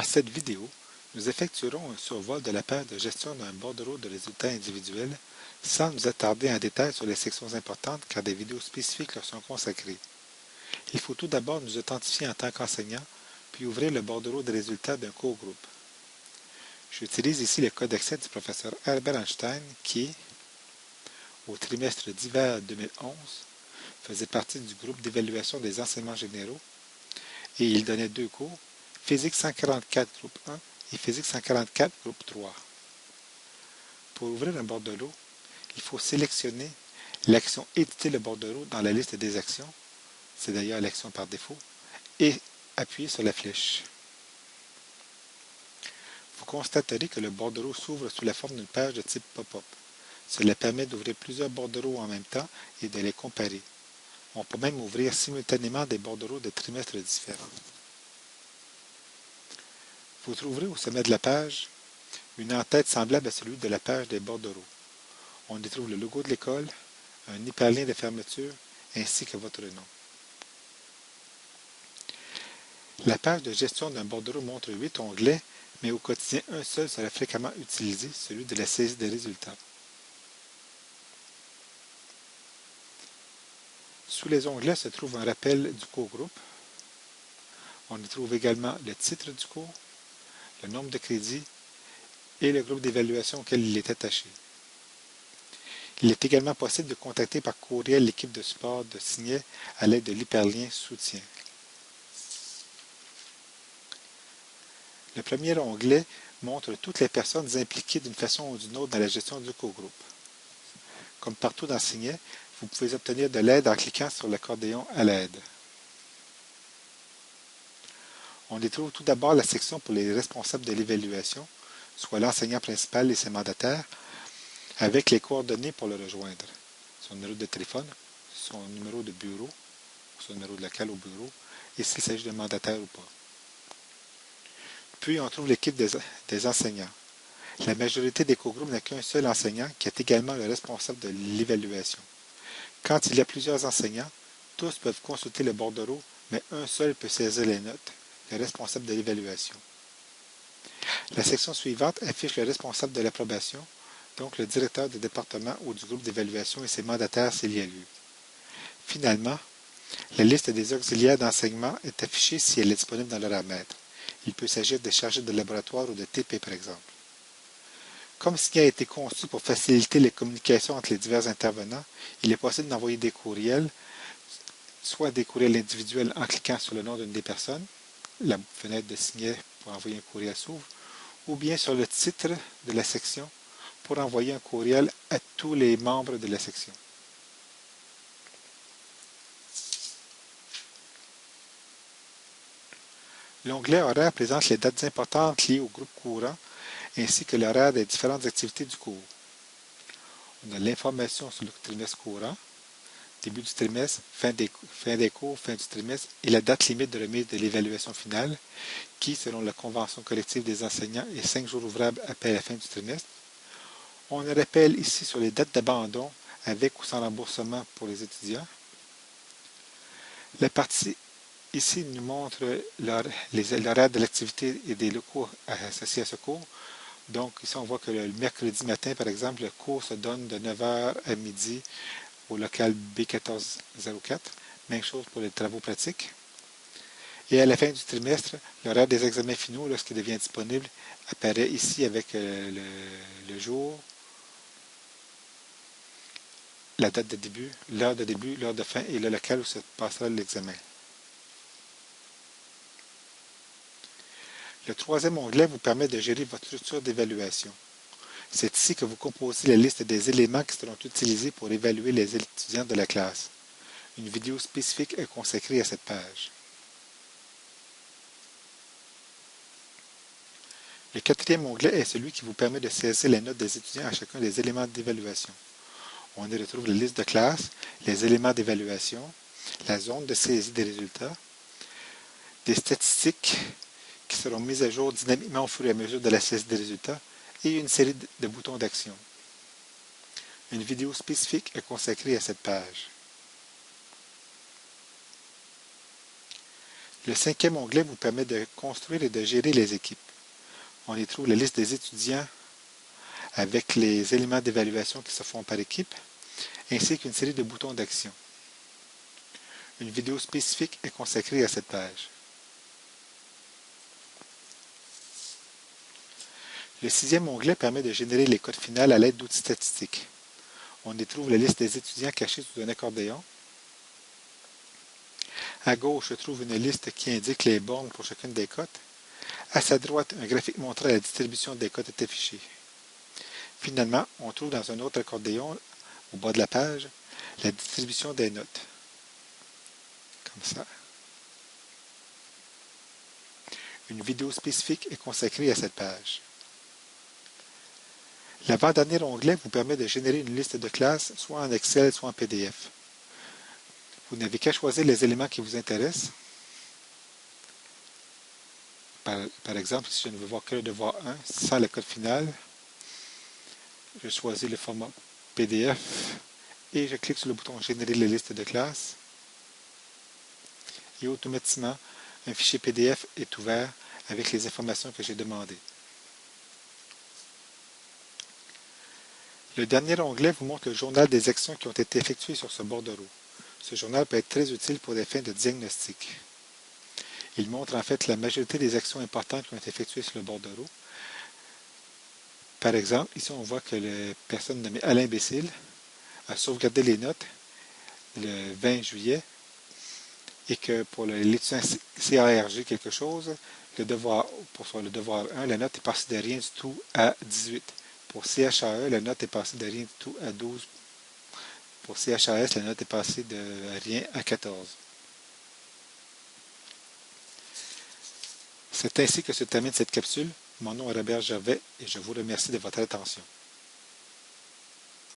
Dans cette vidéo, nous effectuerons un survol de la page de gestion d'un bordereau de résultats individuels sans nous attarder en détail sur les sections importantes car des vidéos spécifiques leur sont consacrées. Il faut tout d'abord nous authentifier en tant qu'enseignant puis ouvrir le bordereau de résultats d'un cours groupe. J'utilise ici le code d'accès du professeur Albert Einstein qui, au trimestre d'hiver 2011, faisait partie du groupe d'évaluation des enseignements généraux et il donnait deux cours, Physique 144 groupe 1 et Physique 144 groupe 3. Pour ouvrir un bordereau, il faut sélectionner l'action Éditer le bordereau dans la liste des actions, c'est d'ailleurs l'action par défaut, et appuyer sur la flèche. Vous constaterez que le bordereau s'ouvre sous la forme d'une page de type pop-up. Cela permet d'ouvrir plusieurs bordereaux en même temps et de les comparer. On peut même ouvrir simultanément des bordereaux de trimestres différents. Vous trouverez au sommet de la page une en-tête semblable à celui de la page des bordereaux. On y trouve le logo de l'école, un hyperlien de fermeture ainsi que votre nom. La page de gestion d'un bordereau montre 8 onglets, mais au quotidien, un seul sera fréquemment utilisé, celui de la saisie des résultats. Sous les onglets se trouve un rappel du cours groupe. On y trouve également le titre du cours, le nombre de crédits et le groupe d'évaluation auquel il est attaché. Il est également possible de contacter par courriel l'équipe de support de Signet à l'aide de l'hyperlien Soutien. Le premier onglet montre toutes les personnes impliquées d'une façon ou d'une autre dans la gestion du cours groupe. Comme partout dans Signet, vous pouvez obtenir de l'aide en cliquant sur l'accordéon à l'aide. On y trouve tout d'abord la section pour les responsables de l'évaluation, soit l'enseignant principal et ses mandataires, avec les coordonnées pour le rejoindre. Son numéro de téléphone, son numéro de bureau, son numéro de local au bureau, et s'il s'agit d'un mandataire ou pas. Puis on trouve l'équipe des enseignants. La majorité des cours groupes n'a qu'un seul enseignant qui est également le responsable de l'évaluation. Quand il y a plusieurs enseignants, tous peuvent consulter le bordereau, mais un seul peut saisir les notes, le responsable de l'évaluation. La section suivante affiche le responsable de l'approbation, donc le directeur du département ou du groupe d'évaluation et ses mandataires s'il y a lieu. Finalement, la liste des auxiliaires d'enseignement est affichée si elle est disponible dans l'horaire-maître. Il peut s'agir de chargés de laboratoire ou de TP par exemple. Comme ce qui a été conçu pour faciliter les communications entre les divers intervenants, il est possible d'envoyer des courriels, soit des courriels individuels en cliquant sur le nom d'une des personnes, la fenêtre de signet pour envoyer un courriel s'ouvre, ou bien sur le titre de la section pour envoyer un courriel à tous les membres de la section. L'onglet Horaire présente les dates importantes liées au groupe courant ainsi que l'horaire des différentes activités du cours. On a l'information sur le trimestre courant, début du trimestre, fin des cours, fin du trimestre et la date limite de remise de l'évaluation finale qui, selon la convention collective des enseignants, est 5 jours ouvrables après la fin du trimestre. On a rappel ici sur les dates d'abandon avec ou sans remboursement pour les étudiants. La partie ici nous montre l'horaire de l'activité et des locaux associés à ce cours. Donc ici on voit que le mercredi matin, par exemple, le cours se donne de 9h à midi au local B1404. Même chose pour les travaux pratiques. Et à la fin du trimestre, l'horaire des examens finaux, lorsqu'il devient disponible, apparaît ici avec le jour, la date de début, l'heure de fin et le local où se passera l'examen. Le troisième onglet vous permet de gérer votre structure d'évaluation. C'est ici que vous composez la liste des éléments qui seront utilisés pour évaluer les étudiants de la classe. Une vidéo spécifique est consacrée à cette page. Le quatrième onglet est celui qui vous permet de saisir les notes des étudiants à chacun des éléments d'évaluation. On y retrouve la liste de classe, les éléments d'évaluation, la zone de saisie des résultats, des statistiques qui seront mises à jour dynamiquement au fur et à mesure de la saisie des résultats et une série de boutons d'action. Une vidéo spécifique est consacrée à cette page. Le cinquième onglet vous permet de construire et de gérer les équipes. On y trouve la liste des étudiants avec les éléments d'évaluation qui se font par équipe, ainsi qu'une série de boutons d'action. Une vidéo spécifique est consacrée à cette page. Le sixième onglet permet de générer les codes finales à l'aide d'outils statistiques. On y trouve la liste des étudiants cachés sous un accordéon. À gauche se trouve une liste qui indique les bornes pour chacune des cotes. À sa droite, un graphique montrant la distribution des cotes est affichée. Finalement, on trouve dans un autre accordéon, au bas de la page, la distribution des notes. Comme ça. Une vidéo spécifique est consacrée à cette page. L'avant-dernier onglet vous permet de générer une liste de classes, soit en Excel, soit en PDF. Vous n'avez qu'à choisir les éléments qui vous intéressent. Par exemple, si je ne veux voir que le devoir 1 sans le code final, je choisis le format PDF et je clique sur le bouton Générer les listes de classes. Et automatiquement, un fichier PDF est ouvert avec les informations que j'ai demandées. Le dernier onglet vous montre le journal des actions qui ont été effectuées sur ce bordereau. Ce journal peut être très utile pour des fins de diagnostic. Il montre en fait la majorité des actions importantes qui ont été effectuées sur le bordereau. Par exemple, ici on voit que la personne nommée Alain Bécile a sauvegardé les notes le 20 juillet et que pour l'étudiant CARG quelque chose, pour le devoir 1, la note est passée de rien du tout à 18. Pour CHAE, la note est passée de rien du tout à 12. Pour CHAS, la note est passée de rien à 14. C'est ainsi que se termine cette capsule. Mon nom est Robert Gervais et je vous remercie de votre attention.